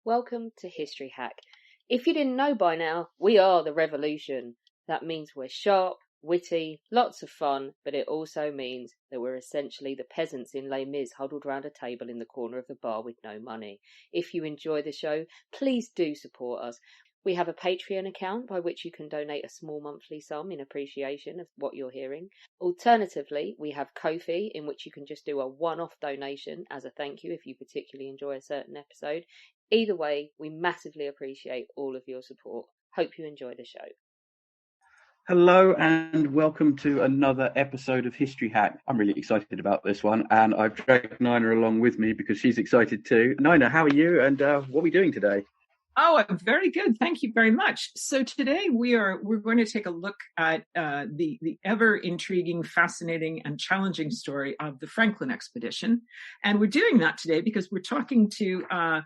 Welcome to History Hack. If you didn't know by now, we are the revolution. That means we're sharp, witty, lots of fun, but it also means that we're essentially the peasants in Les Mis huddled round a table in the corner of the bar with no money. If you enjoy the show, please do support us. We have a Patreon account by which you can donate a small monthly sum in appreciation of what you're hearing. Alternatively, we have Ko-fi, in which you can just do a one-off donation as a thank you if you particularly enjoy a certain episode. Either way, we massively appreciate all of your support. Hope you enjoy the show. Hello and welcome to another episode of History Hack. I'm really excited about this one, and I've dragged Nina along with me because she's excited too. Nina, how are you, and what are we doing today? Oh, I'm very good. Thank you very much. So today we're going to take a look at the ever intriguing, fascinating, and challenging story of the Franklin expedition. And we're doing that today because we're talking to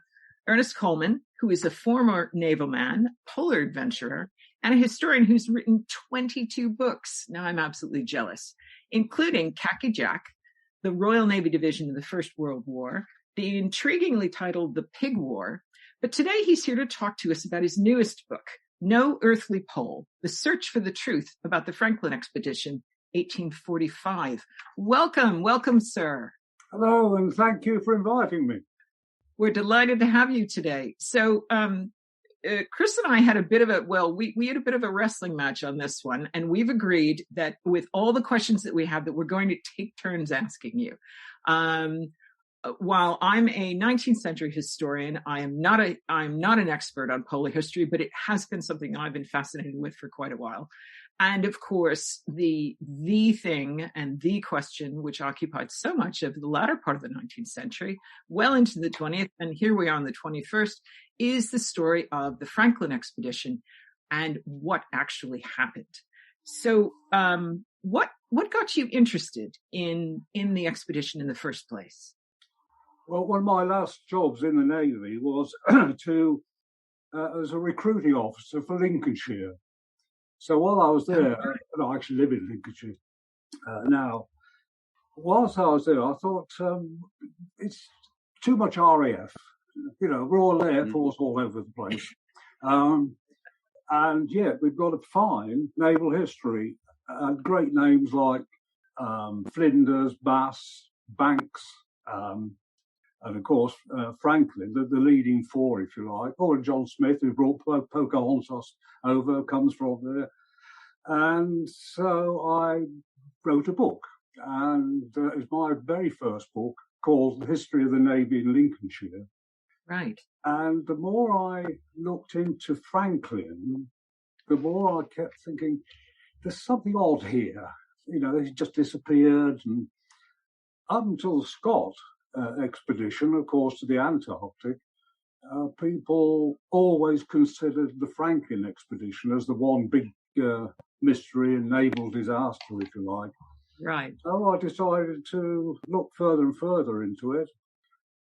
Ernest Coleman, who is a former naval man, polar adventurer, and a historian who's written 22 books. Now I'm absolutely jealous, including Khaki Jack, the Royal Navy Division of the First World War, the intriguingly titled The Pig War. But today he's here to talk to us about his newest book, No Earthly Pole, The Search for the Truth About the Franklin Expedition, 1845. Welcome, sir. Hello, and thank you for inviting me. We're delighted to have you today. So, Chris and I had a bit of we had a bit of a wrestling match on this one, and we've agreed that with all the questions that we have, that we're going to take turns asking you. While I'm a 19th century historian, I'm not an expert on polar history, but it has been something I've been fascinated with for quite a while. And of course, the thing and the question which occupied so much of the latter part of the 19th century, well into the 20th, and here we are on the 21st, is the story of the Franklin expedition and what actually happened. So, what got you interested in the expedition in the first place? Well, one of my last jobs in the Navy was as a recruiting officer for Lincolnshire. So while I was there, and I actually live in Lincolnshire now, whilst I was there, I thought it's too much RAF. You know, Royal Air Force all over the place. And yet we've got a fine naval history and great names like Flinders, Bass, Banks, and of course, Franklin, the leading four, if you like, or John Smith, who brought Pocahontas over, comes from there. And so I wrote a book, and it's my very first book called The History of the Navy in Lincolnshire. Right. And the more I looked into Franklin, the more I kept thinking, there's something odd here. You know, he just disappeared. And up until the Scott expedition, of course, to the Antarctic, people always considered the Franklin expedition as the one big mystery and naval disaster, if you like. Right. So I decided to look further and further into it,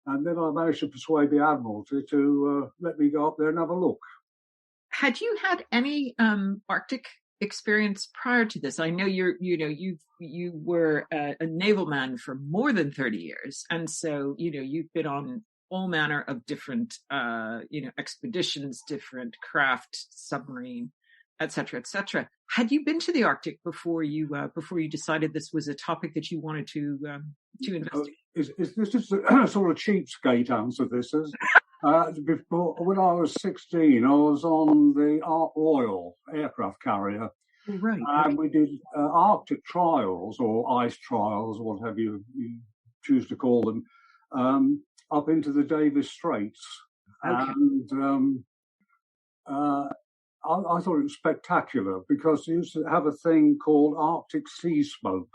and then I managed to persuade the Admiralty to let me go up there and have a look. Had you had any Arctic experience prior to this? I know you were a naval man for more than 30 years, and so you've been on all manner of different expeditions, different craft, submarine, etc., etc. Had you been to the Arctic before you decided this was a topic that you wanted to investigate? This is a sort of cheapskate answer. This is. Before, when I was 16, I was on the Ark Royal aircraft carrier. Right. And we did Arctic trials, or ice trials, whatever you choose to call them, up into the Davis Straits. Okay. And I thought it was spectacular because you used to have a thing called Arctic sea smoke.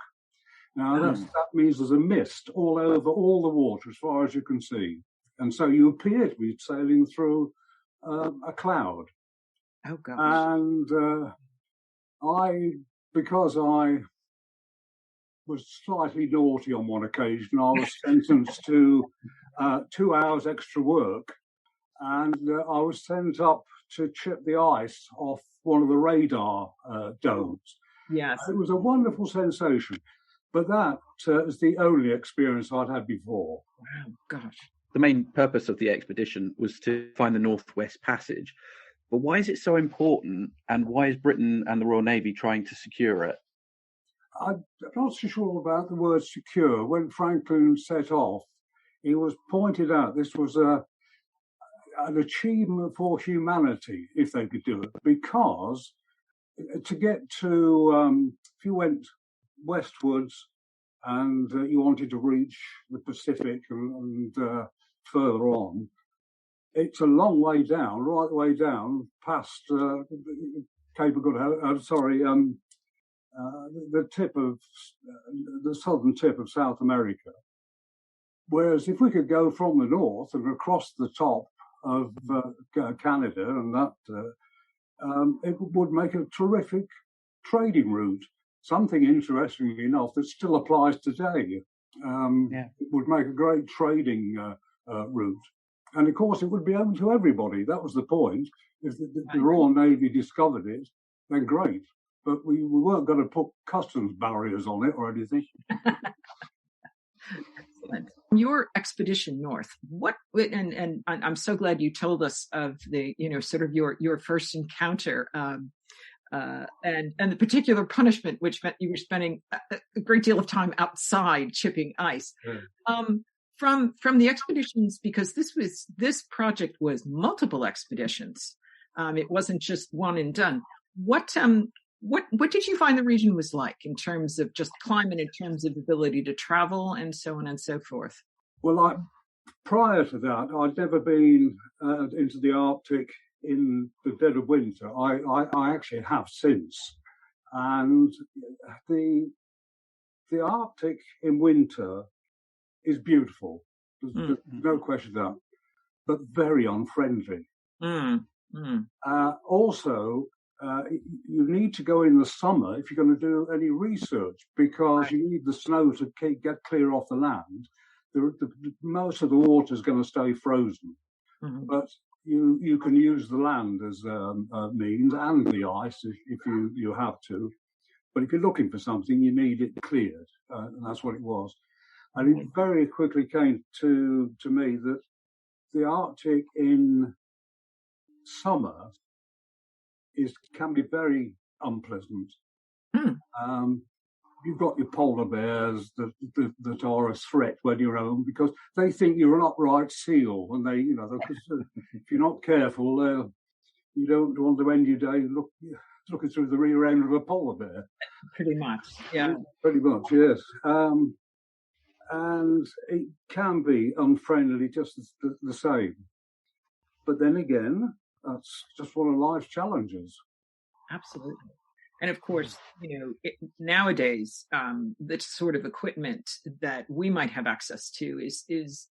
Now, that means there's a mist all over all the water as far as you can see. And so you appear to be sailing through a cloud. Oh, gosh. And because I was slightly naughty on one occasion, I was sentenced to 2 hours extra work. And I was sent up to chip the ice off one of the radar domes. Yes. It was a wonderful sensation. But that is the only experience I'd had before. Wow, gosh. the main purpose of the expedition was to find the Northwest Passage. But why is it so important, and why is Britain and the Royal Navy trying to secure it? I'm not so sure about the word secure. When Franklin set off, it was pointed out this was an achievement for humanity if they could do it, because to get to, if you went westwards and you wanted to reach the Pacific and further on, it's a long way down, right the way down past Cape of Good Hope, the tip of the southern tip of South America. Whereas if we could go from the north and across the top of Canada, and that it would make a terrific trading route. Something interestingly enough that still applies today. It would make a great trading route, and of course it would be open to everybody. That was the point. If the Royal Navy discovered it, then great. But we weren't going to put customs barriers on it or anything. Excellent. Your expedition north, and I'm so glad you told us of the, sort of your first encounter, and the particular punishment, which meant you were spending a great deal of time outside chipping ice. From the expeditions, because this project was multiple expeditions. It wasn't just one and done. What did you find the region was like in terms of just climate, in terms of ability to travel, and so on and so forth? Well, prior to that, I'd never been into the Arctic in the dead of winter. I actually have since, and the Arctic in winter is beautiful. There's no question of that, but very unfriendly. Also, you need to go in the summer if you're going to do any research, because you need the snow to get clear off the land. Most of the water is going to stay frozen, but you can use the land as a means, and the ice if you have to. But if you're looking for something, you need it cleared, and that's what it was. And it very quickly came to me that the Arctic in summer can be very unpleasant. You've got your polar bears that are a threat when you're home, because they think you're an upright seal, and if you're not careful, you don't want to end your day looking through the rear end of a polar bear. Pretty much, yeah. Pretty much, yes. And it can be unfriendly just the same. But then again, that's just one of life's challenges. Absolutely. And of course, nowadays, the sort of equipment that we might have access to is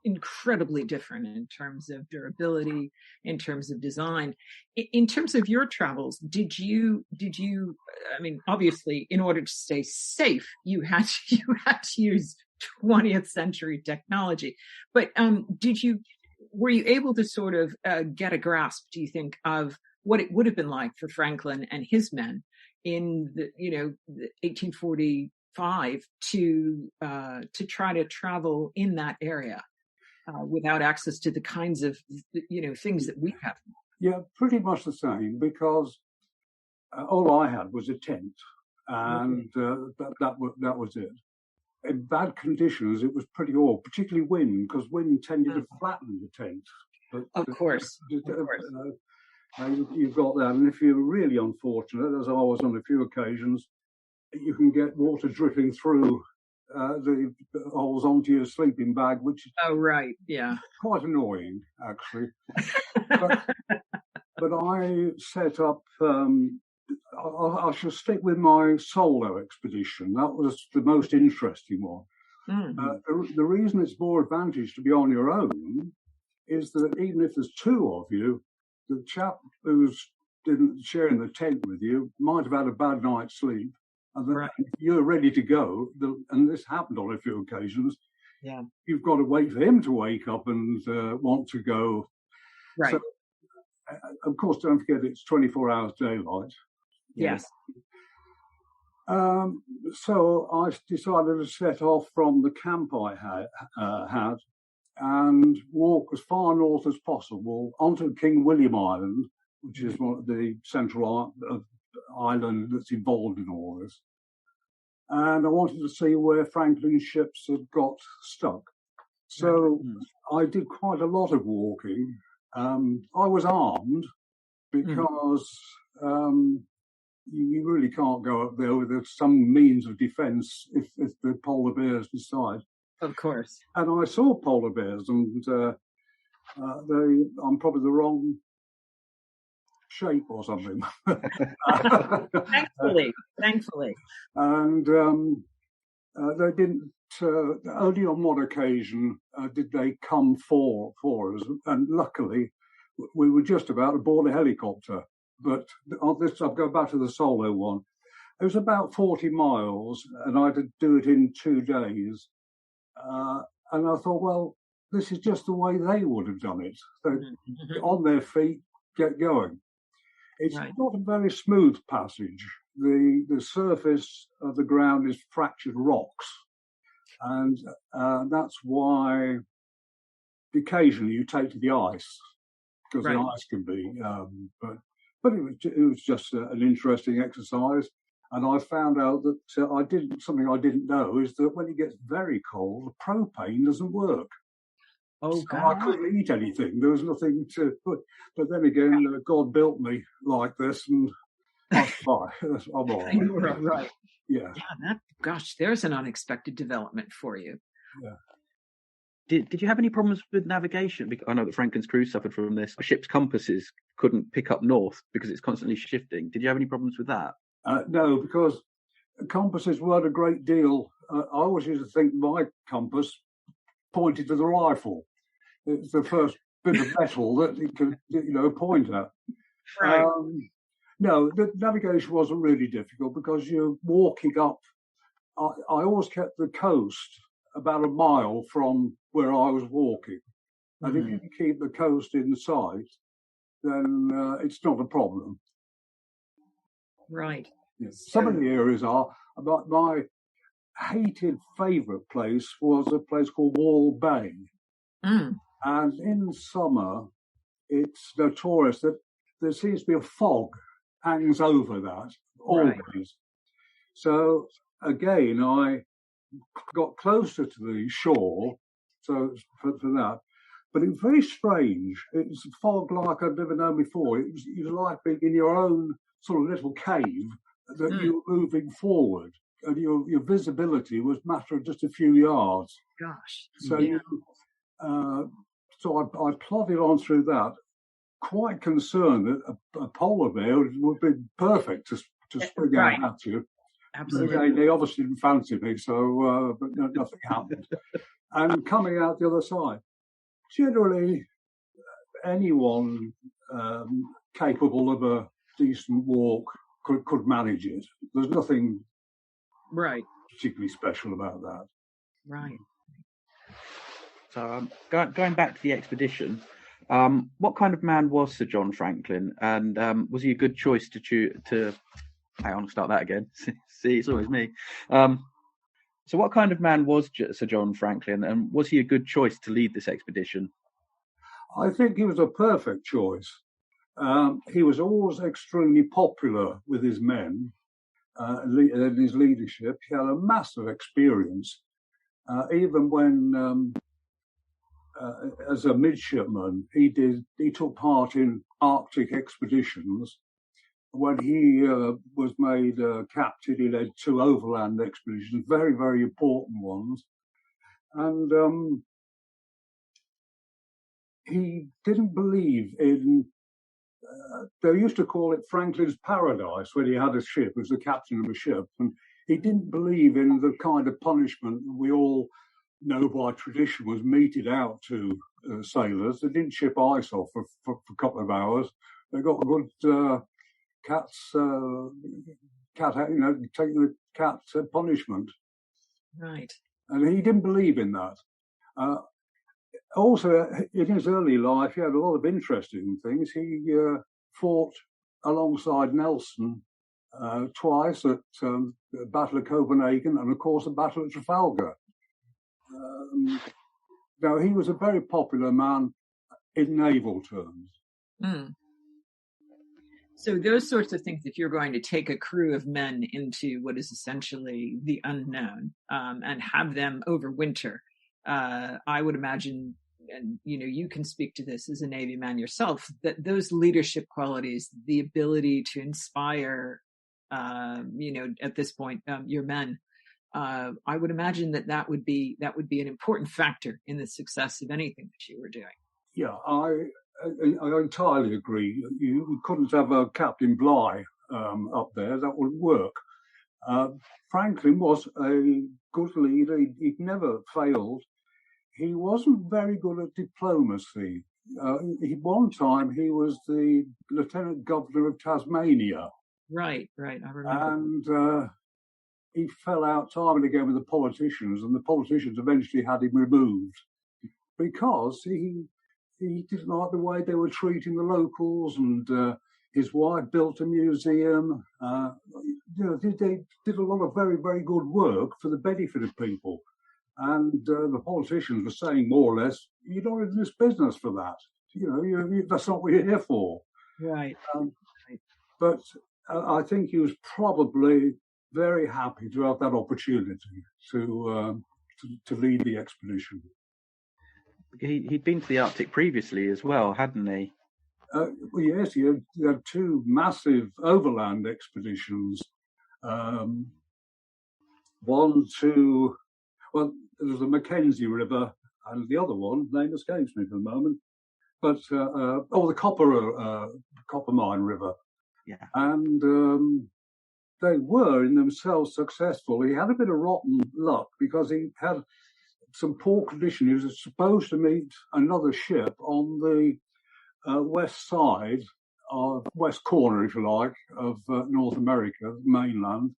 incredibly different in terms of durability, in terms of design. In terms of your travels, did you, I mean, obviously, in order to stay safe, you had to use 20th century technology, but were you able to sort of get a grasp, do you think, of what it would have been like for Franklin and his men in the 1845 to try to travel in that area without access to the kinds of things that we have? Yeah, pretty much the same, because all I had was a tent, and that was it. In bad conditions, it was pretty awful, particularly wind, because wind tended to flatten the tent. But, of course. You've got that, and if you're really unfortunate, as I was on a few occasions, you can get water dripping through the holes onto your sleeping bag, which is quite annoying, actually. but I set up. I shall stick with my solo expedition. That was the most interesting one. The reason it's more advantage to be on your own is that even if there's two of you, the chap who's sharing the tent with you might have had a bad night's sleep, and you're ready to go. And this happened on a few occasions. Yeah, you've got to wait for him to wake up and want to go. Right. So, of course, don't forget it's 24 hours daylight. Yes. So I decided to set off from the camp I had and walk as far north as possible onto King William Island, which is one of the central island that's involved in all this. And I wanted to see where Franklin's ships had got stuck. So I did quite a lot of walking. I was armed because you really can't go up there with some means of defence if the polar bears decide. Of course. And I saw polar bears, and I'm probably the wrong shape or something. Thankfully. And they didn't. Only on one occasion did they come for us, and luckily we were just about to board a helicopter. But on this, I'll go back to the solo one. It was about 40 miles, and I had to do it in 2 days. And I thought, well, this is just the way they would have done it. So on their feet, get going. It's not a very smooth passage. The surface of the ground is fractured rocks. And that's why occasionally you take to the ice, because the ice can be. But it was just an interesting exercise. And I found out that something I didn't know is that when it gets very cold, the propane doesn't work. Oh, so God. I couldn't eat anything. There was nothing to put. But then again, God built me like this, and I'm all right. You were all right. Yeah. There's an unexpected development for you. Yeah. Did you have any problems with navigation? Because I know that Franklin's crew suffered from this. Ship's compasses couldn't pick up north because it's constantly shifting. Did you have any problems with that? No, because compasses weren't a great deal. I always used to think my compass pointed to the rifle. It's the first bit of metal that it could, point at. Right. No, the navigation wasn't really difficult because you're walking up. I always kept the coast about a mile from where I was walking. And if you can keep the coast in sight, then it's not a problem. Right. Yes. Some of the areas are, but my hated favourite place was a place called Wall Bay. And in summer, it's notorious that there seems to be a fog hangs over that always. Right. So again, I got closer to the shore, so for that. But it was very strange. It was fog like I'd never known before. It was like being in your own sort of little cave that you were moving forward, and your visibility was a matter of just a few yards. Gosh. So so I plodded on through that, quite concerned that a polar bear would be perfect to spring out at you. Absolutely. They obviously didn't fancy me, so but nothing happened. And coming out the other side, generally anyone capable of a decent walk could manage it. There's nothing particularly special about that. Right. So going back to the expedition, what kind of man was Sir John Franklin, and was he a good choice to hang on, start that again. See, it's always me. So what kind of man was Sir John Franklin, and was he a good choice to lead this expedition? I think he was a perfect choice. He was always extremely popular with his men and his leadership. He had a massive experience. Even when, as a midshipman, he took part in Arctic expeditions. When he was made captain, he led 2 overland expeditions, very, very important ones. And he didn't believe in, they used to call it Franklin's Paradise when he had a ship, as the captain of a ship. And he didn't believe in the kind of punishment we all know by tradition was meted out to sailors. They didn't ship ice off for a couple of hours. They got a good take the cat's punishment. Right. And he didn't believe in that. Also, in his early life, he had a lot of interesting things. He fought alongside Nelson twice at the Battle of Copenhagen and, of course, the Battle of Trafalgar. Now, he was a very popular man in naval terms. Mm. So those sorts of things, if you're going to take a crew of men into what is essentially the unknown, and have them overwinter, I would imagine, and you can speak to this as a Navy man yourself, that those leadership qualities, the ability to inspire, at this point, your men, I would imagine that would be an important factor in the success of anything that you were doing. Yeah, I entirely agree. You couldn't have a Captain Bligh up there. That wouldn't work. Franklin was a good leader. He'd never failed. He wasn't very good at diplomacy. One time he was the Lieutenant Governor of Tasmania. Right, I remember. And he fell out time and again with the politicians, and the politicians eventually had him removed because he didn't like the way they were treating the locals, and his wife built a museum. They did a lot of very, very good work for the benefit of people. And the politicians were saying more or less, "You're not in this business for that. That's not what you're here for." Right. But I think he was probably very happy to have that opportunity to lead the expedition. He'd been to the Arctic previously as well, hadn't he? Well, yes, he had two massive overland expeditions. One to, there was the Mackenzie River, and the other one, name escapes me for the moment, but the Copper Mine River. Yeah. And they were in themselves successful. He had a bit of rotten luck because he had some poor condition. He was supposed to meet another ship on the west side, west corner, if you like, of North America, mainland,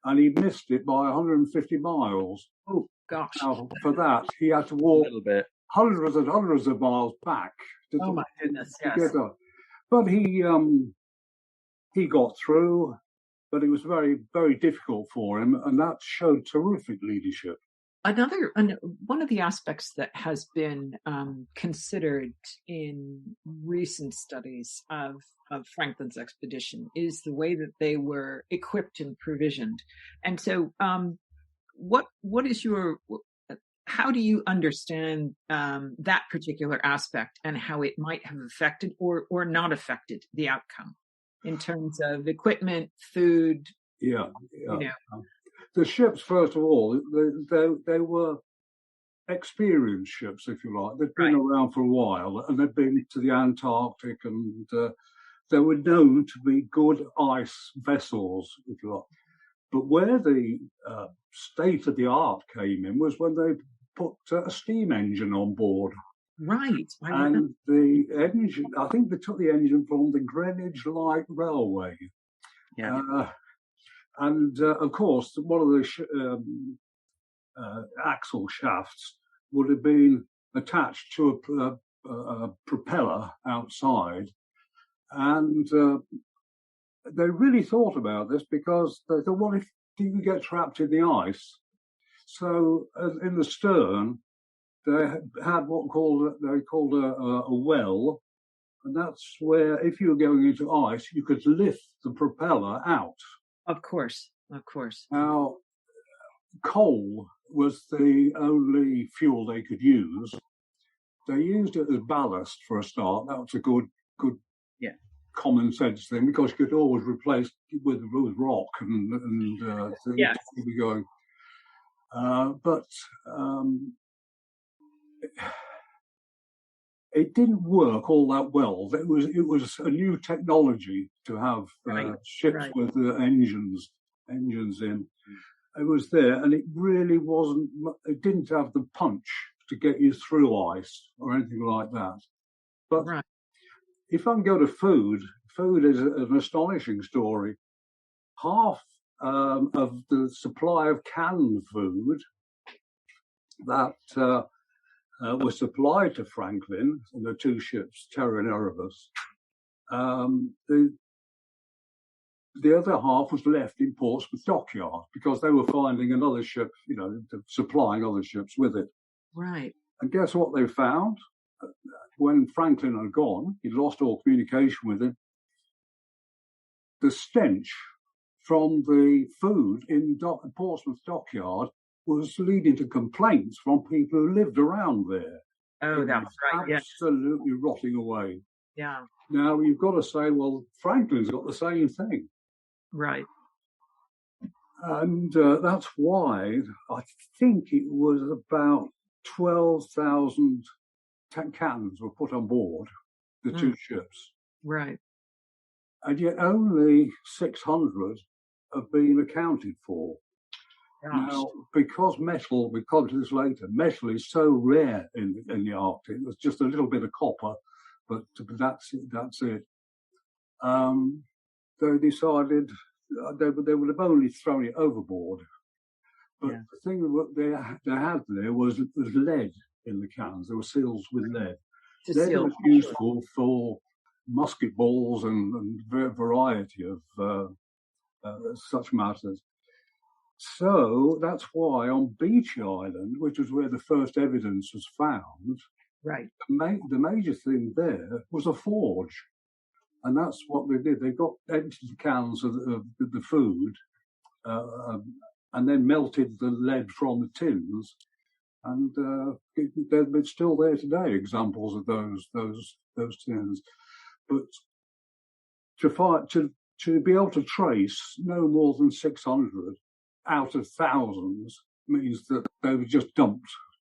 and he missed it by 150 miles. Oh, gosh. Now, for that, he had to walk a little bit. hundreds and hundreds of miles back. Oh, my goodness, to yes. get up. But he got through, but it was very, very difficult for him, and that showed terrific leadership. One of the aspects that has been considered in recent studies of Franklin's expedition is the way that they were equipped and provisioned. And so, how do you understand that particular aspect and how it might have affected or not affected the outcome in terms of equipment, food? Yeah. The ships, first of all, they were experienced ships, if you like. They'd been around for a while, and they'd been to the Antarctic, and they were known to be good ice vessels, if you like. But where the state of the art came in was when they put a steam engine on board. Right. And the engine, I think they took the engine from the Greenwich Light Railway. Yeah. And of course, one of the axle shafts would have been attached to a propeller outside. And they really thought about this because they thought, what if you get trapped in the ice? So in the stern, they had what they called a well. And that's where, if you were going into ice, you could lift the propeller out. Of course. Now, coal was the only fuel they could use. They used it as ballast for a start. That was a good common sense thing, because you could always replace it with rock and keep it going. But it didn't work all that well. It was a new technology to have ships with engines in. It was there, and it really wasn't. It didn't have the punch to get you through ice or anything like that. But if I can go to food is an astonishing story. Half of the supply of canned food that was supplied to Franklin on the two ships, Terror and Erebus, the other half was left in Portsmouth dockyard because they were finding another ship, supplying other ships with it. Right. And guess what they found? When Franklin had gone, he'd lost all communication with him. The stench from the food in Portsmouth dockyard was leading to complaints from people who lived around there. Oh, that's right. Absolutely rotting away. Yeah. Now, you've got to say, well, Franklin's got the same thing. Right. And that's why I think it was about 12,000 cannons were put on board the two ships. Right. And yet only 600 have been accounted for. Gosh. Now, because metal, we'll come to this later, metal is so rare in the Arctic, there's just a little bit of copper, but that's it. They decided they would have only thrown it overboard. But the thing that they had there was lead in the cans. There were seals with lead. Lead was useful for musket balls and a variety of such matters. So that's why on Beechey Island, which was where the first evidence was found, right, the major thing there was a forge. And that's what they did. They got empty cans of the food and then melted the lead from the tins. And they're still there today, examples of those tins. But to be able to trace no more than 600 out of thousands means that they were just dumped,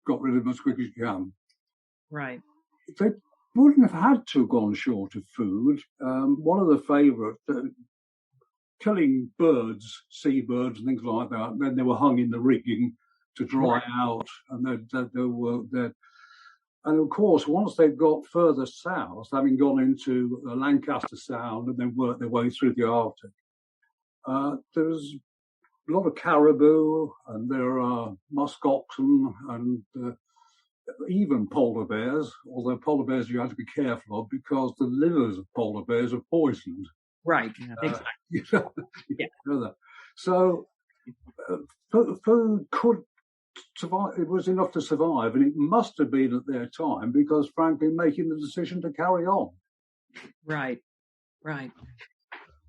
got rid of them as quick as you can. Right. They wouldn't have had to have gone short of food. One of the favourite, killing birds, seabirds and things like that, then they were hung in the rigging to dry out, and and of course, once they got further south, having gone into Lancaster Sound and then worked their way through the Arctic, there's a lot of caribou, and there are musk oxen, and even polar bears, although polar bears you have to be careful of because the livers of polar bears are poisoned. Right, exactly. So food could survive. It was enough to survive, and it must have been at their time because Franklin making the decision to carry on. Right.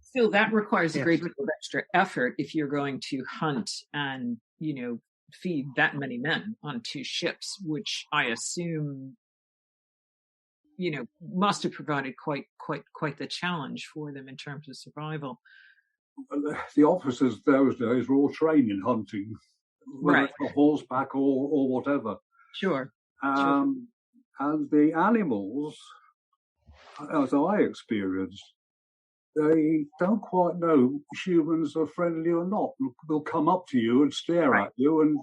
Still, that requires a great deal of extra effort if you're going to hunt and, feed that many men on two ships, which I assume, must have provided quite the challenge for them in terms of survival. The officers those days were all trained in hunting, whether it's on horseback or whatever. Sure. And the animals, as I experienced, they don't quite know humans are friendly or not. They'll come up to you and stare at you, and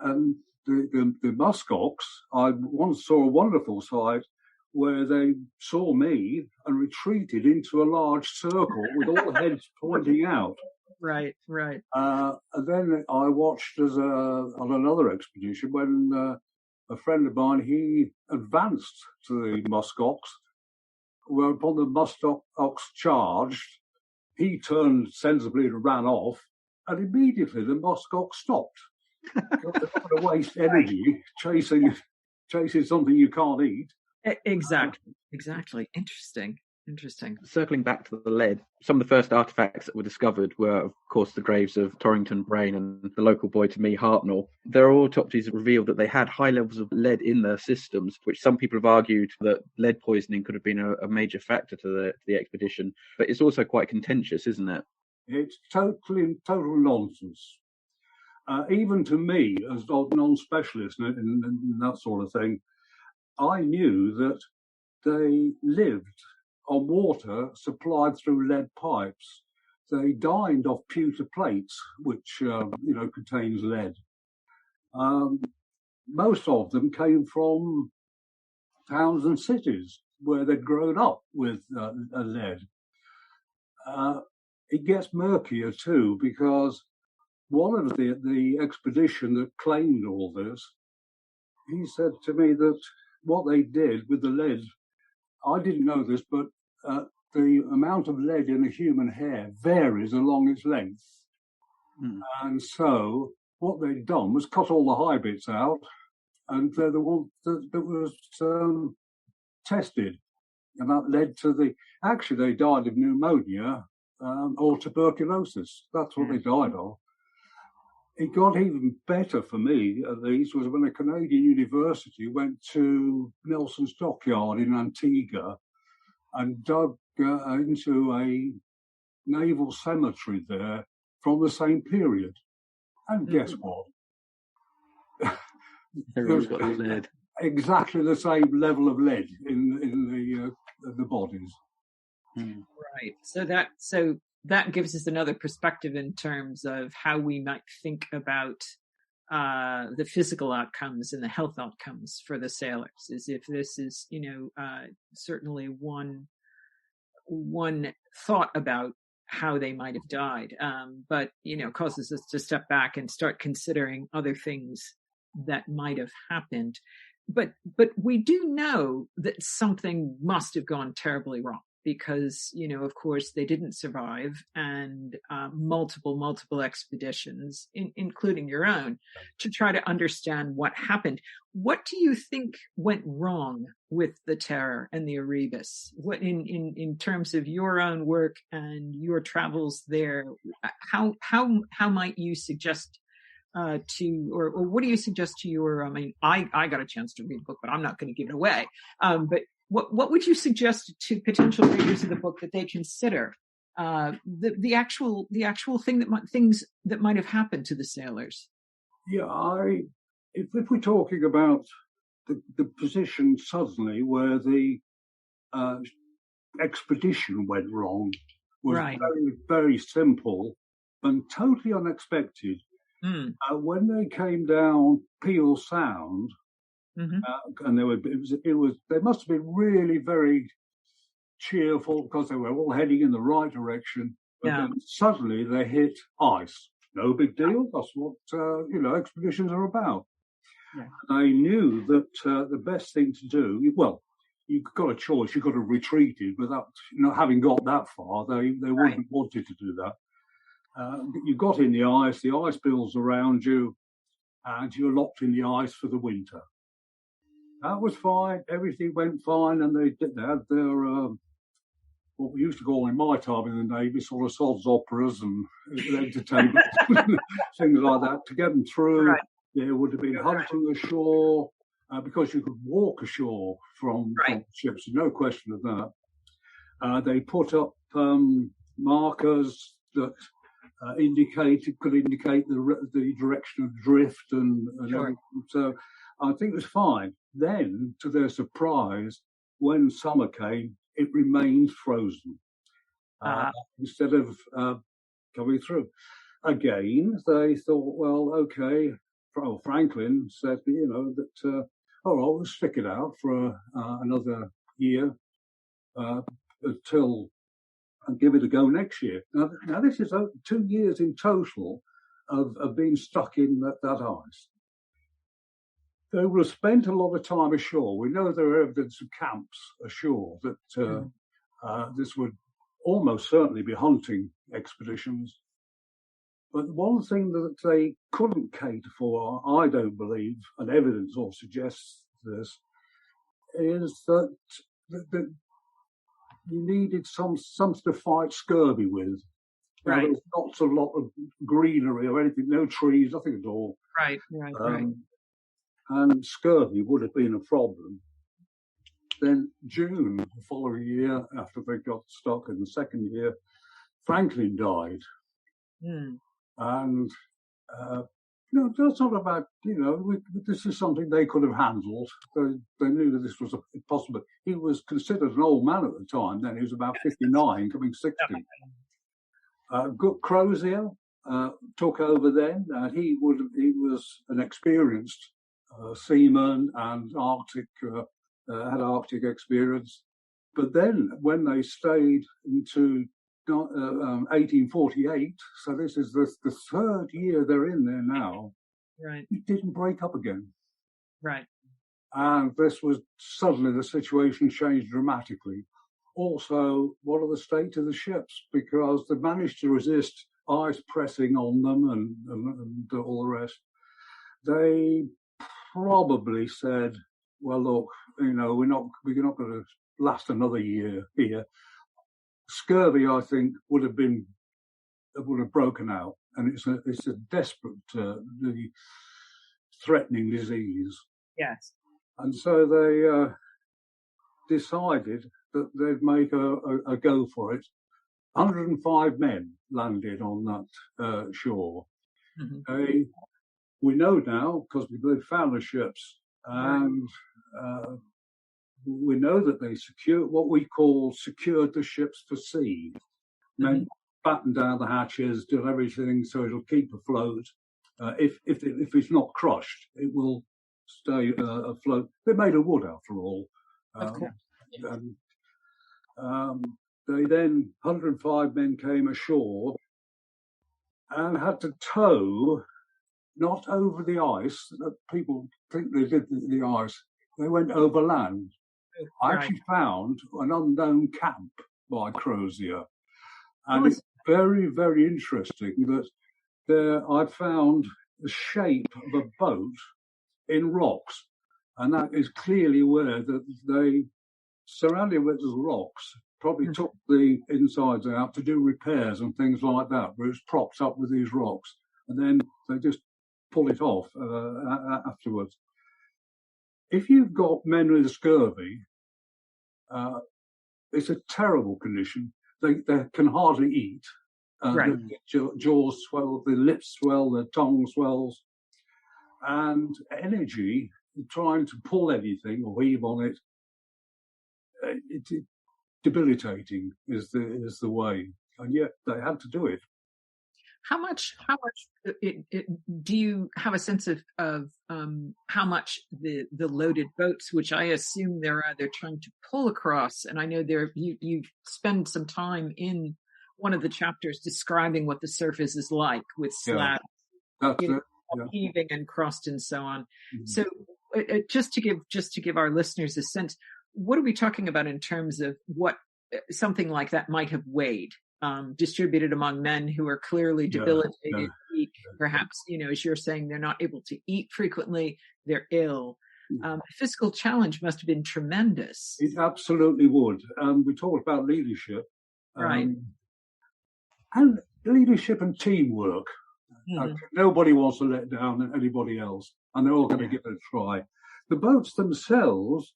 and the muskox. I once saw a wonderful sight where they saw me and retreated into a large circle with all heads pointing out. Right. And then I watched on another expedition when a friend of mine, he advanced to the muskox. Whereupon the muskox charged, he turned sensibly and ran off, and immediately the muskox stopped. You're not going to waste energy chasing something you can't eat. Exactly. Interesting. Circling back to the lead, some of the first artefacts that were discovered were, of course, the graves of Torrington Brain and the local boy to me, Hartnell. Their autopsies revealed that they had high levels of lead in their systems, which some people have argued that lead poisoning could have been a major factor to the expedition. But it's also quite contentious, isn't it? It's total nonsense. Even to me, as a non-specialist in that sort of thing, I knew that they lived on water supplied through lead pipes. They dined off pewter plates, which contains lead. Most of them came from towns and cities where they'd grown up with lead. It gets murkier too because one of the expedition that claimed all this, he said to me that what they did with the lead, I didn't know this, but the amount of lead in a human hair varies along its length. And so what they'd done was cut all the high bits out and they're the one that was tested, and that led to actually they died of pneumonia or tuberculosis. That's what they died of. It got even better for me, at least, was when a Canadian university went to Nelson's Dockyard in Antigua and dug into a naval cemetery there from the same period. And guess what? Everyone's got lead. Exactly the same level of lead in the bodies. Right. So that gives us another perspective in terms of how we might think about the physical outcomes and the health outcomes for the sailors. As if this is, certainly one thought about how they might have died, but causes us to step back and start considering other things that might have happened. But we do know that something must have gone terribly wrong, because, of course, they didn't survive, and multiple expeditions, including your own, to try to understand what happened. What do you think went wrong with the Terror and the Erebus? What in terms of your own work and your travels there? How might you suggest or what do you suggest to your? I got a chance to read the book, but I'm not going to give it away. But what would you suggest to potential readers of the book that they consider the actual things that might have happened to the sailors? Yeah, if we're talking about the position suddenly where the expedition went wrong, was right. very, very simple and totally unexpected. When they came down Peel Sound, and they must have been really very cheerful because they were all heading in the right direction. But then suddenly they hit ice. No big deal. That's what expeditions are about. Yeah. They knew that the best thing to do. Well, you've got a choice. You could have retreated, but that, having got that far, they wouldn't have wanted to do that. You got in the ice builds around you, and you're locked in the ice for the winter. That was fine. Everything went fine, and they had their what we used to call in my time in the Navy sort of sods operas and entertainment, things like that to get them through. Right. There would have been hunting ashore because you could walk ashore from ships, no question of that. They put up markers that could indicate the direction of drift and everything. So I think it was fine. Then, to their surprise, when summer came, it remained frozen instead of coming through. Again, they thought, well, okay. Franklin said, that we'll stick it out for another year until. And give it a go next year. Now this is 2 years in total of being stuck in that ice. They will have spent a lot of time ashore. We know there are evidence of camps ashore that this would almost certainly be hunting expeditions. But one thing that they couldn't cater for, I don't believe, and evidence or suggests this, is that you needed something to fight scurvy with. Right. There was not a lot of greenery or anything, no trees, nothing at all. Right. And scurvy would have been a problem. Then June the following year, after they got stuck in the second year, Franklin died. And that's not about, this is something they could have handled. They knew that this was possible. He was considered an old man at the time. Then he was about 59, coming 60. Crozier took over then. He was an experienced seaman and had Arctic experience. But then when they stayed into 1848, so this is the third year they're in there now. Right. It didn't break up again. Right. And this was suddenly the situation changed dramatically. Also, what are the state of the ships? Because they managed to resist ice pressing on them and all the rest. probably said, well, look, we're not going to last another year here. Scurvy, I think, would have broken out, and it's a desperate, threatening disease. Yes. And so they decided that they'd make a go for it. 105 men landed on that shore. Mm-hmm. We know now, because they've found the ships, and we know that they secured the ships for sea. Meant battened down the hatches, did everything so it'll keep afloat. If it's not crushed, it will stay afloat. They're made of wood, after all. Of course. And they then, 105 men came ashore and had to tow, not over the ice. People think they did the ice. They went over land. I actually found an unknown camp by Crozier. And it's very, very interesting that I found the shape of a boat in rocks. And that is clearly where they, surrounded with the rocks, probably took the insides out to do repairs and things like that, where it's propped up with these rocks. And then they just pull it off afterwards. If you've got men with scurvy, it's a terrible condition. They can hardly eat. The jaws swell, the lips swell, the tongue swells, and energy trying to pull anything or heave on it. It's debilitating is the way, and yet they had to do it. How much do you have a sense of how much the loaded boats, which I assume they're trying to pull across, and I know you spend some time in one of the chapters describing what the surface is like with slabs, heaving and crust and so on. Mm-hmm. So just to give our listeners a sense, what are we talking about in terms of what something like that might have weighed? Distributed among men who are clearly debilitated, weak, perhaps, as you're saying, they're not able to eat frequently, they're ill. The physical challenge must have been tremendous. It absolutely would. We talked about leadership. Right. And leadership and teamwork. Nobody wants to let down anybody else, and they're all going to give it a try. The boats themselves,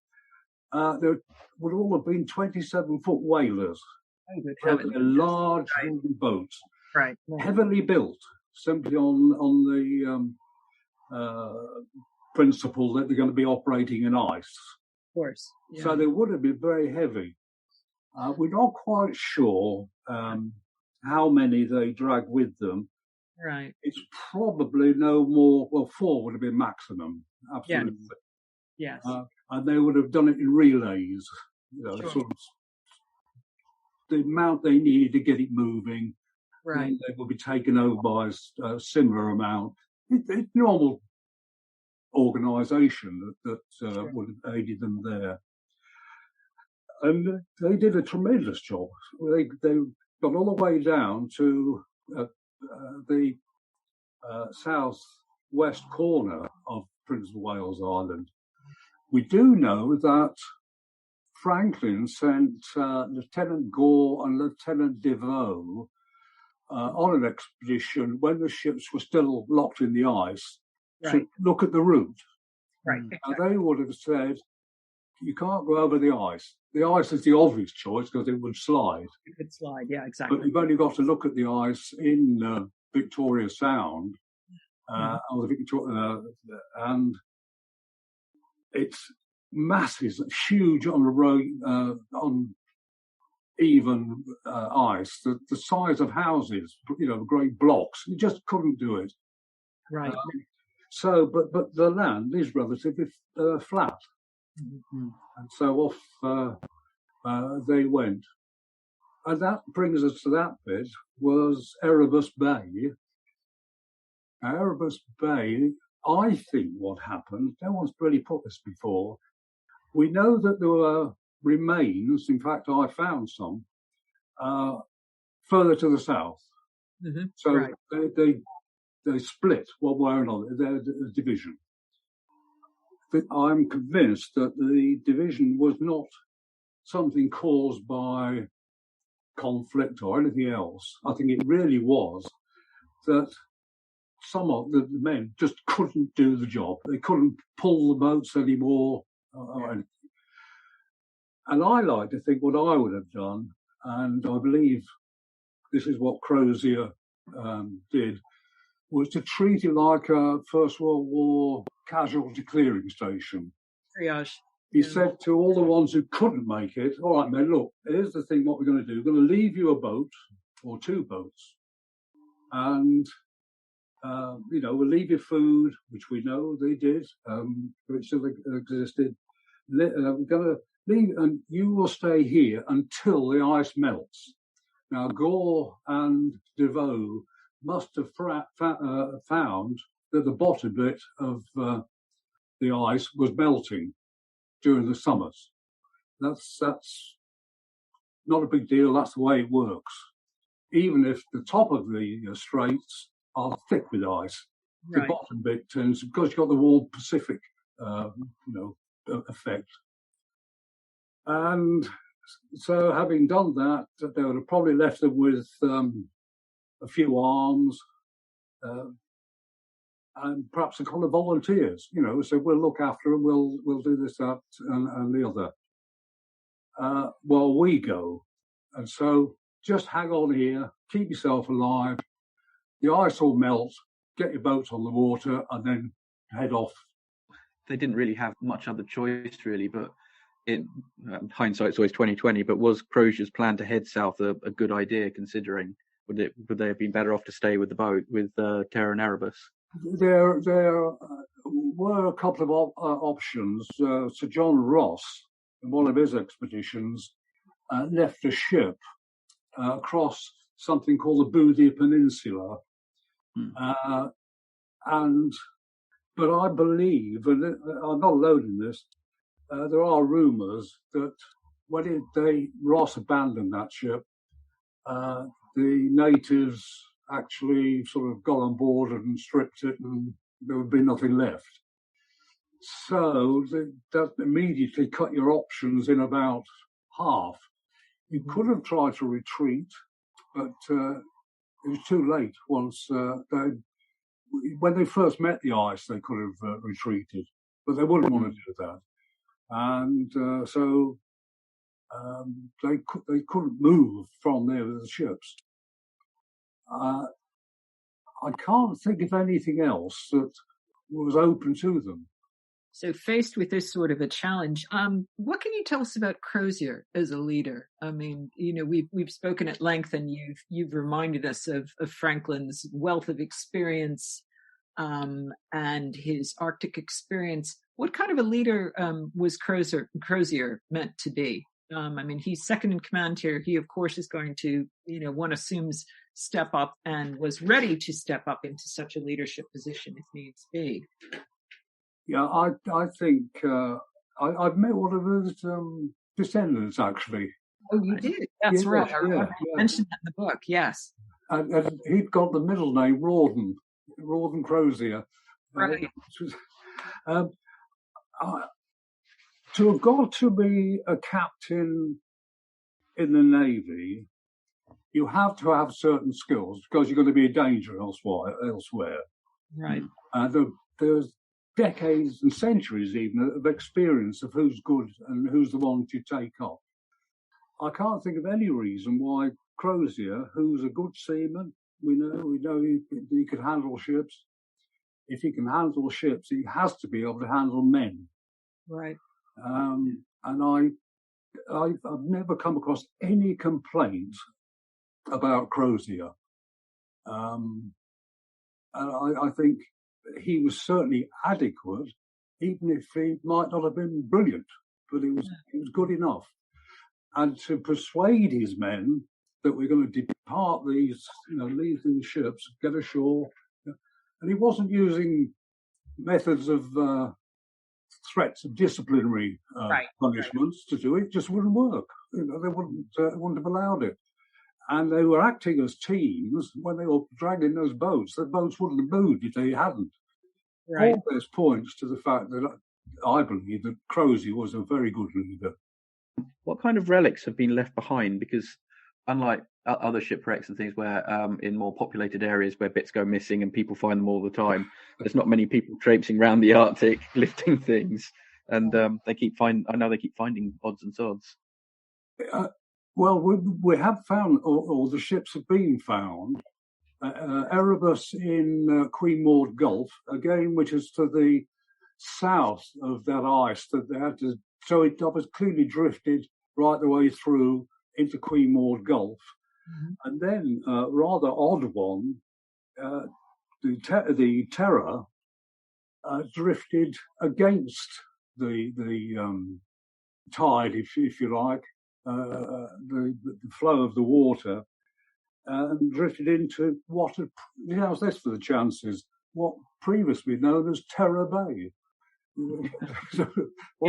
there would all have been 27-foot whalers. They're large boats, heavily built, simply on the principle that they're going to be operating in ice. Of course. Yeah. So they would have been very heavy. We're not quite sure how many they dragged with them. Right. It's probably no more. Well, 4 would have been maximum. Absolutely. Yes. And they would have done it in relays. Sort of the amount they needed to get it moving. Right. And they will be taken over by a similar amount. It's normal organisation that would have aided them there. And they did a tremendous job. They got all the way down to the southwest corner of Prince of Wales Island. We do know that Franklin sent Lieutenant Gore and Lieutenant Devoe on an expedition when the ships were still locked in the ice to look at the route. Right. They would have said, you can't go over the ice. The ice is the obvious choice because it would slide. It could slide, yeah, exactly. But you've only got to look at the ice in Victoria Sound, or the Victoria, and it's masses, huge on the road, on even ice, the size of houses, great blocks. You just couldn't do it. Right. But the land is relatively flat. Mm-hmm. And so off they went. And that brings us to that bit, was Erebus Bay. Erebus Bay, I think what happened, no one's really put this before, we know that there were remains, in fact I found some, further to the south. Mm-hmm. So they split one way or another, their division. I'm convinced that the division was not something caused by conflict or anything else. I think it really was that some of the men just couldn't do the job. They couldn't pull the boats anymore. And I like to think what I would have done, and I believe this is what Crozier did, was to treat it like a First World War casualty clearing station. Triage. He said to all the ones who couldn't make it, all right, men, look, here's the thing, what we're going to do. We're going to leave you a boat or two boats. And, we'll leave you food, which we know they did, which still existed. We're going to leave, and you will stay here until the ice melts. Now, Gore and Devoe must have found that the bottom bit of the ice was melting during the summers. That's not a big deal. That's the way it works. Even if the top of the straits are thick with ice, the bottom bit turns, because you've got the warm Pacific, effect. And so, having done that, they would have probably left them with a few arms, and perhaps a couple of volunteers. So we'll look after them. We'll do this, that, and the other while we go. And so, just hang on here, keep yourself alive. The ice will melt. Get your boats on the water, and then head off. They didn't really have much other choice, really, but. Hindsight's always 20/20, but was Crozier's plan to head south a good idea, considering would they have been better off to stay with the boat with Terra and Erebus? There were a couple of options. Sir John Ross, in one of his expeditions, left a ship across something called the Boothia Peninsula, but I believe, and I'm not alone in this. There are rumours that when Ross abandoned that ship, the natives actually sort of got on board and stripped it, and there would be nothing left. So that immediately cut your options in about half. You could have tried to retreat, but it was too late. When they first met the ice, they could have retreated, but they wouldn't want to do that. And so they couldn't move from there with the ships. I can't think of anything else that was open to them. So faced with this sort of a challenge, what can you tell us about Crozier as a leader? I mean, we've spoken at length, and you've reminded us of Franklin's wealth of experience and his Arctic experience. What kind of a leader was Crozier meant to be? He's second in command here. He, of course, is going to, one assumes, step up, and was ready to step up into such a leadership position if needs be. Yeah, I think I've met one of his descendants, actually. Oh, you did? That's right. I mentioned that in the book, yes. And he'd got the middle name Rawdon Crozier. Right. To have got to be a captain in the Navy, you have to have certain skills, because you're going to be a danger elsewhere. Right. There's decades and centuries even of experience of who's good and who's the one to take up. I can't think of any reason why Crozier, who's a good seaman, we know he could handle ships. If he can handle ships, he has to be able to handle men. Right. And I've never come across any complaint about Crozier. And I think he was certainly adequate, even if he might not have been brilliant, but he was good enough. And to persuade his men that we're going to depart these, leave these ships, get ashore. And he wasn't using methods of threats of disciplinary punishments to do it. It just wouldn't work. They wouldn't have allowed it. And they were acting as teams when they were dragging those boats. The boats wouldn't have moved if they hadn't. Right. All this points to the fact that I believe that Crozier was a very good leader. What kind of relics have been left behind? Because unlike other shipwrecks and things where in more populated areas where bits go missing and people find them all the time, there's not many people traipsing around the Arctic lifting things, and they keep finding odds and sods. Well, we have found, or the ships have been found. Erebus in Queen Maud Gulf, again, which is to the south of that ice that they had to. So it was clearly drifted right the way through into Queen Maud Gulf. Mm-hmm. And then, rather odd one, the Terror drifted against the tide, if you like, the flow of the water, and drifted into what had, how's this for the chances, what previously known as Terror Bay. One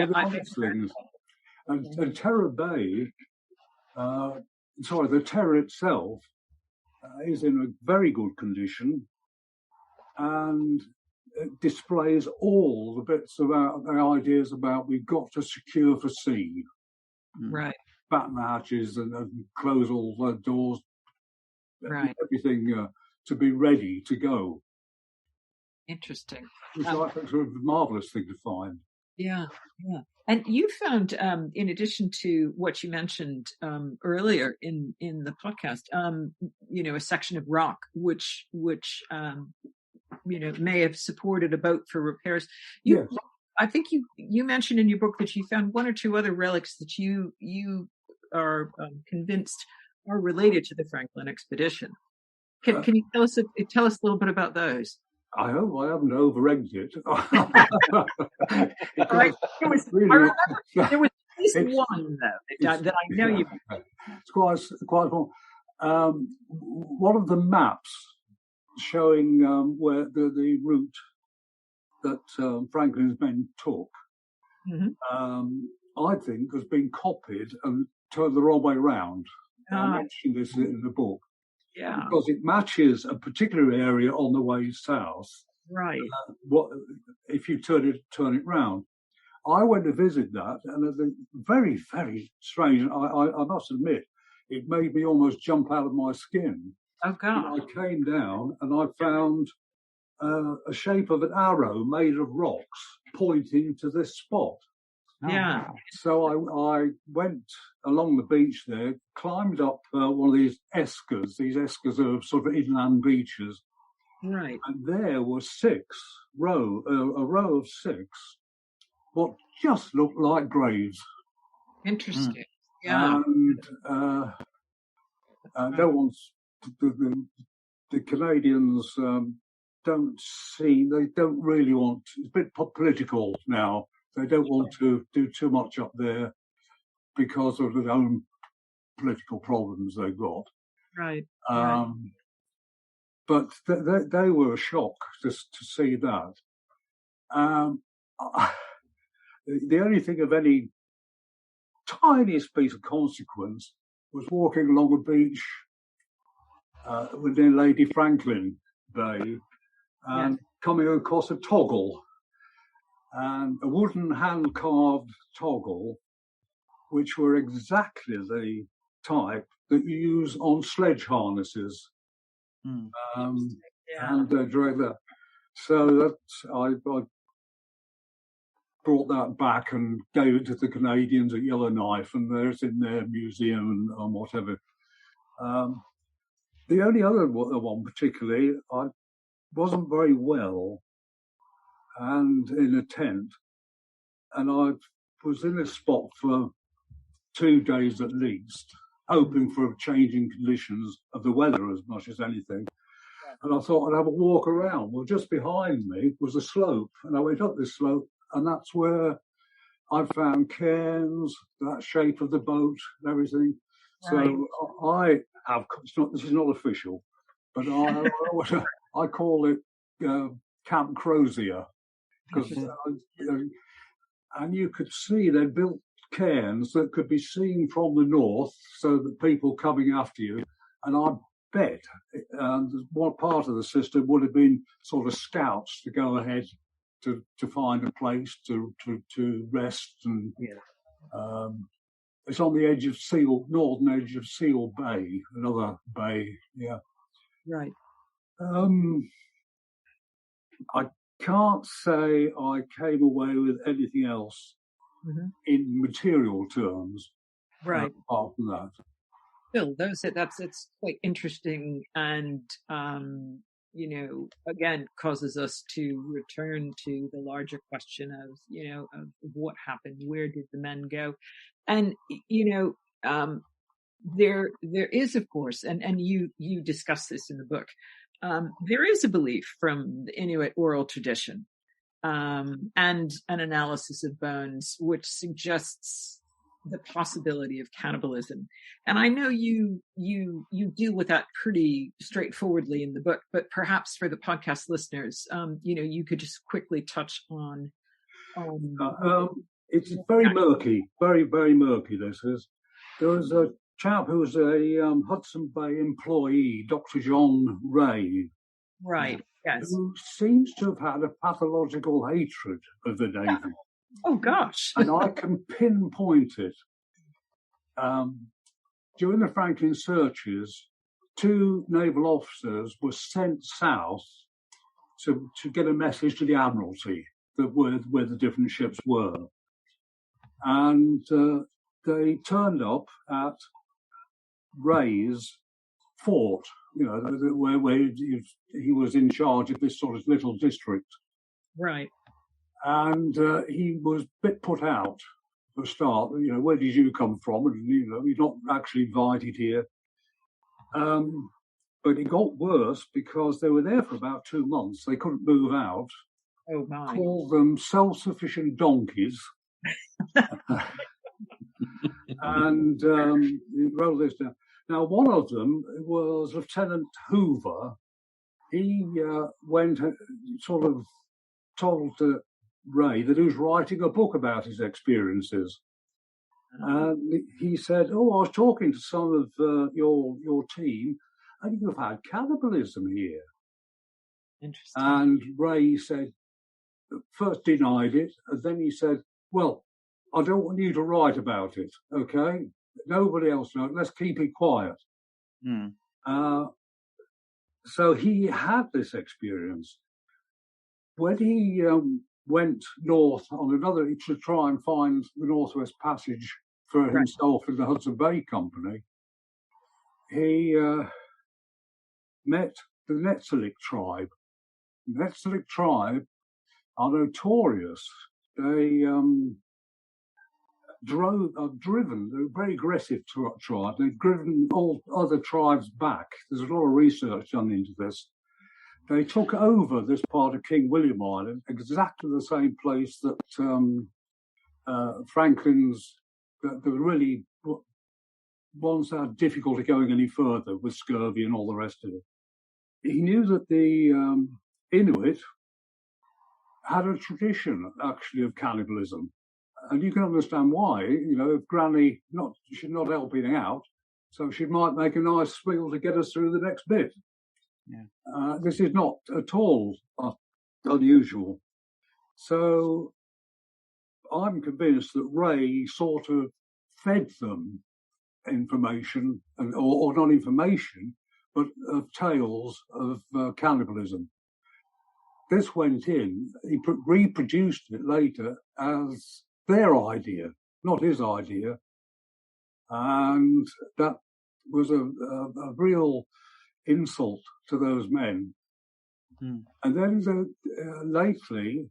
of the obvious things. And Terror Bay, the Terror itself is in a very good condition, and it displays all the bits about the ideas about we've got to secure for sea. Right. Batten hatches and close all the doors. Right. Everything to be ready to go. Interesting. Which I think is a marvellous thing to find. Yeah. And you found, in addition to what you mentioned earlier in the podcast, a section of rock which may have supported a boat for repairs. Yes. I think you mentioned in your book that you found one or two other relics that you are convinced are related to the Franklin expedition. Can you tell us a little bit about those? I hope I haven't over-egged it. There was at least one though that I know you. It's quite fun. One of the maps showing where the route that Franklin's men took, I think, has been copied and turned the wrong way round. I mentioned this in the book. Yeah. Because it matches a particular area on the way south. Right. If you turn it round? I went to visit that, and very, very strange. I must admit, it made me almost jump out of my skin. Oh God! I came down and I found a shape of an arrow made of rocks pointing to this spot. Yeah. So I went along the beach there, climbed up one of these eskers. These eskers are sort of inland beaches. Right. And there were a row of six, what just looked like graves. Interesting. Yeah. And no one's, the Canadians they don't really want, it's a bit political now. They don't want to do too much up there because of their own political problems they've got. Right. But they were a shock just to see that. The only thing of any tiniest piece of consequence was walking along a beach within Lady Franklin Bay and coming across a toggle. And a wooden hand-carved toggle, which were exactly the type that you use on sledge harnesses. And drag that. So I brought that back and gave it to the Canadians at Yellowknife, and there's in their museum and whatever. The only other one particularly, I wasn't very well and in a tent, and I was in this spot for 2 days at least, hoping for changing conditions of the weather as much as anything. And I thought I'd have a walk around. Well, just behind me was a slope, and I went up this slope, and that's where I found cairns, that shape of the boat, and everything. Right. So I have. This is not official, but I call it Camp Crozier. Because and you could see they built cairns that could be seen from the north, so that people coming after you. And I bet one part of the system would have been sort of scouts to go ahead to find a place to rest, and it's on the edge of northern edge of Seal Bay, another bay. Yeah, right. I can't say I came away with anything else in material terms, right? Apart from that. Bill, it's quite interesting, and again, causes us to return to the larger question of of what happened, where did the men go, and there is, of course, and you discuss this in the book. There is a belief from the Inuit oral tradition and an analysis of bones, which suggests the possibility of cannibalism. And I know you deal with that pretty straightforwardly in the book, but perhaps for the podcast listeners, you could just quickly touch on. It's very murky, very, very murky. There was a chap who was a Hudson Bay employee, Dr. John Ray. Right. Yes. Who seems to have had a pathological hatred of the Navy. Oh, gosh. And I can pinpoint it. During the Franklin searches, 2 naval officers were sent south to get a message to the Admiralty that where the different ships were. And they turned up at Ray's fort, where he was in charge of this sort of little district. Right. And he was a bit put out for a start. Where did you come from? And you're not actually invited here. But it got worse because they were there for about 2 months. They couldn't move out. Oh my! Called them self-sufficient donkeys. And he wrote this down. Now, one of them was Lieutenant Hoover. He went sort of told Ray that he was writing a book about his experiences. And he said, I was talking to some of your team, and you've had cannibalism here. Interesting. And Ray said, first denied it, and then he said, well, I don't want you to write about it, okay? Nobody else knows. Let's keep it quiet. So he had this experience. When he went north on another to try and find the Northwest Passage for himself and the Hudson Bay Company, he met the Netzilik tribe. The Netzilik tribe are notorious. They driven. They're a very aggressive tribe. They've driven all other tribes back. There's a lot of research done into this. They took over this part of King William Island, exactly the same place that Franklin's, that were really ones that had difficulty going any further with scurvy and all the rest of it. He knew that the Inuit had a tradition, actually, of cannibalism. And you can understand why. If Granny she's not helping out, so she might make a nice meal to get us through the next bit. Yeah. This is not at all unusual. So I'm convinced that Ray sort of fed them information, or not information, but of tales of cannibalism. This went in, he reproduced it later as their idea, not his idea. And that was a real insult to those men. And then lately,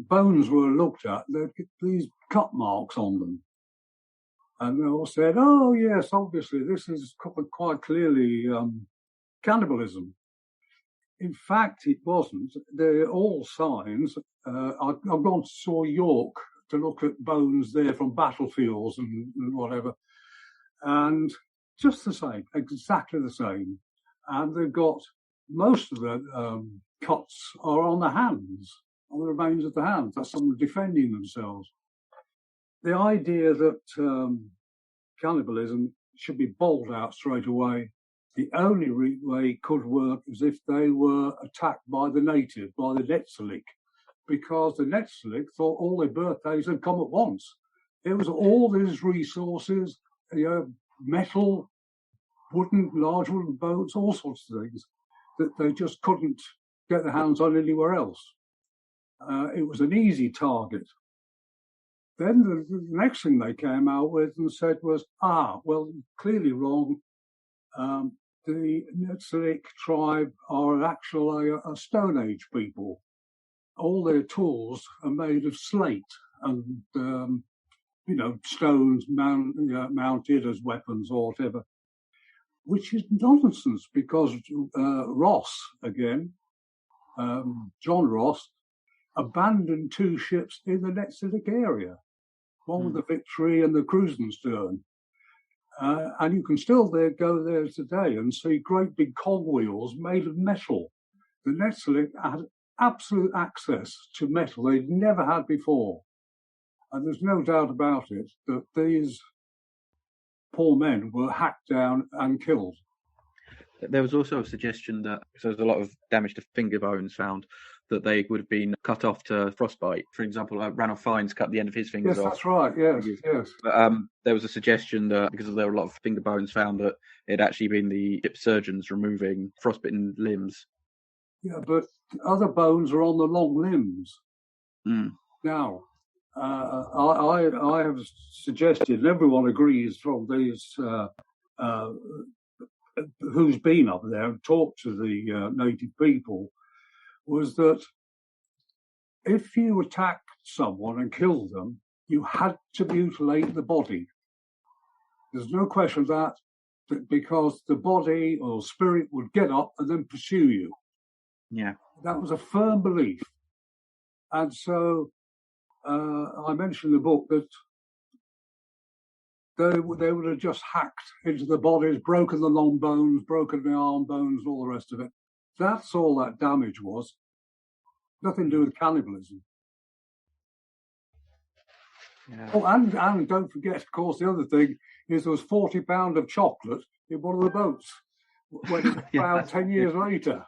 bones were looked at, there were these cut marks on them. And they all said, oh, yes, obviously, this is quite clearly cannibalism. In fact, it wasn't. They're all signs. I've gone to Saw York to look at bones there from battlefields and whatever. And just the same, exactly the same. And they've got most of the cuts are on the hands, on the remains of the hands. That's someone defending themselves. The idea that cannibalism should be bowled out straight away. The only way it could work is if they were attacked by the native, by the Netsilik, because the Netsilik thought all their birthdays had come at once. There was all these resources, metal, large wooden boats, all sorts of things that they just couldn't get their hands on anywhere else. It was an easy target. Then the next thing they came out with and said was, well, clearly wrong. The Netsilik tribe are actually a Stone Age people. All their tools are made of slate and, stones mounted as weapons or whatever, which is nonsense because Ross, again, John Ross, abandoned 2 ships in the Netsilik area, one with the Victory and the Krusenstern. And you can still go there today and see great big cogwheels made of metal. The Netsilik had absolute access to metal they'd never had before. And there's no doubt about it that these poor men were hacked down and killed. There was also a suggestion that so there's a lot of damage to finger bones found, that they would have been cut off to frostbite. For example, Ranulph Fiennes cut the end of his fingers off. Yes, that's right, yes. But there was a suggestion that because there were a lot of finger bones found, that it had actually been the ship surgeons removing frostbitten limbs. Yeah, but other bones are on the long limbs. Now, I have suggested, and everyone agrees from these who's been up there and talked to the native people, was that if you attacked someone and killed them, you had to mutilate the body. There's no question of that, because the body or spirit would get up and then pursue you. Yeah. That was a firm belief. And so I mentioned in the book that they would have just hacked into the bodies, broken the long bones, broken the arm bones, and all the rest of it. That's all that damage was. Nothing to do with cannibalism. Yeah. Oh, and don't forget, of course, the other thing is there was 40 pounds of chocolate in one of the boats when it was found 10 years later.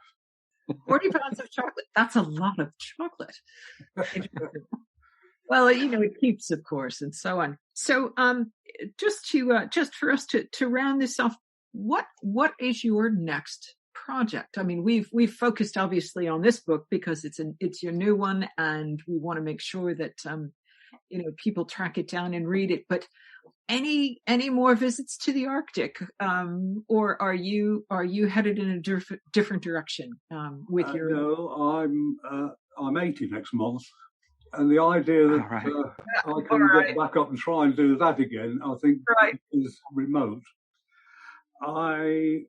40 pounds of chocolate. That's a lot of chocolate. Well, it keeps, of course, and so on. So, just for us to round this off, what is your next project? I mean, we've focused obviously on this book because it's your new one, and we want to make sure that people track it down and read it. But any more visits to the Arctic, or are you headed in a different direction with your? No, I'm 80 next month. And the idea that I can get back up and try and do that again, I think is remote. I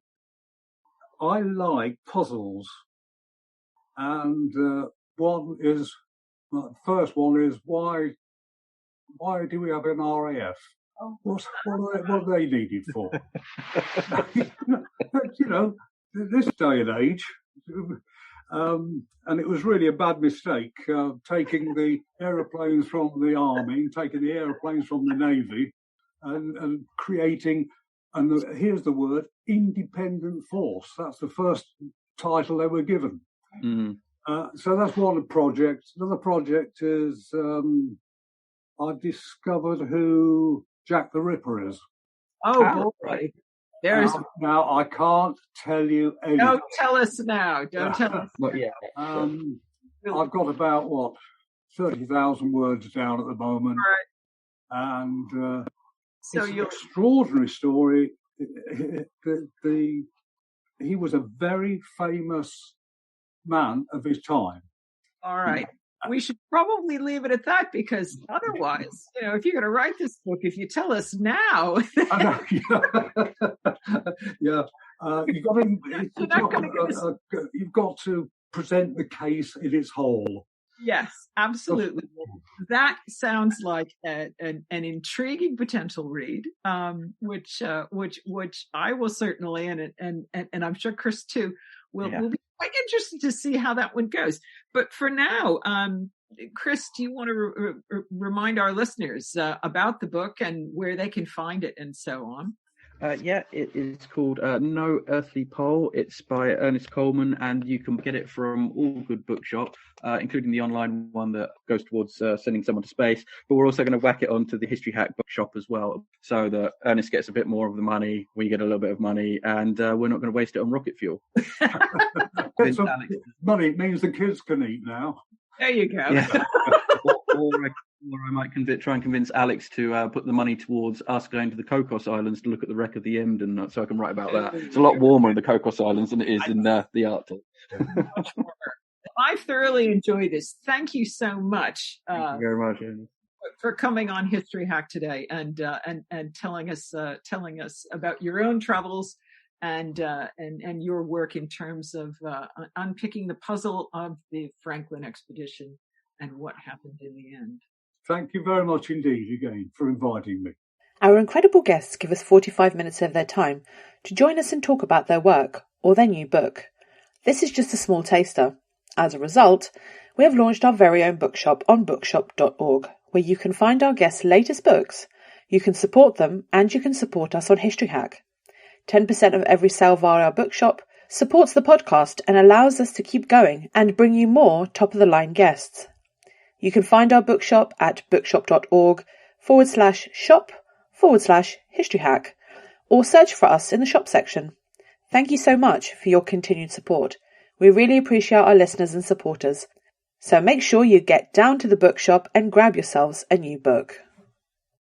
like puzzles. And the first one is why do we have an RAF? What are they needed for? This day and age. And it was really a bad mistake, taking the aeroplanes from the Army, taking the aeroplanes from the Navy, and creating, here's the word, independent force. That's the first title they were given. So that's one project. Another project is I discovered who Jack the Ripper is. Oh, boy. Now, I can't tell you anything. Don't tell us now. Don't tell us. I've got about, 30,000 words down at the moment. Right. And it's an extraordinary story. He was a very famous man of his time. All right. We should probably leave it at that, because otherwise, if you're going to write this book, if you tell us now. You've got to present the case in its whole. Yes, absolutely. That sounds like an intriguing potential read, which I will certainly, and I'm sure Chris too, will be quite interested to see how that one goes. But for now, Chris, do you want to remind our listeners about the book and where they can find it and so on? Yeah, it is called No Earthly Pole. It's by Ernest Coleman, and you can get it from all good bookshops, including the online one that goes towards sending someone to space. But we're also going to whack it onto the History Hack bookshop as well, so that Ernest gets a bit more of the money, we get a little bit of money, and we're not going to waste it on rocket fuel. Money means the kids can eat now. There you go. Yeah. Or I might try and convince Alex to put the money towards us going to the Cocos Islands to look at the wreck of the Emden, so I can write about that. It's a lot warmer in the Cocos Islands than it is in the Arctic. I thoroughly enjoyed this. Thank you so much. Thank you very much, Ernest, for coming on History Hack today and telling us about your own travels and your work in terms of unpicking the puzzle of the Franklin expedition and what happened in the end. Thank you very much indeed again for inviting me. Our incredible guests give us 45 minutes of their time to join us and talk about their work or their new book. This is just a small taster. As a result, we have launched our very own bookshop on bookshop.org, where you can find our guests' latest books, you can support them, and you can support us on History Hack. 10% of every sale via our bookshop supports the podcast and allows us to keep going and bring you more top-of-the-line guests. You can find our bookshop at bookshop.org/shop/History Hack, or search for us in the shop section. Thank you so much for your continued support. We really appreciate our listeners and supporters. So make sure you get down to the bookshop and grab yourselves a new book.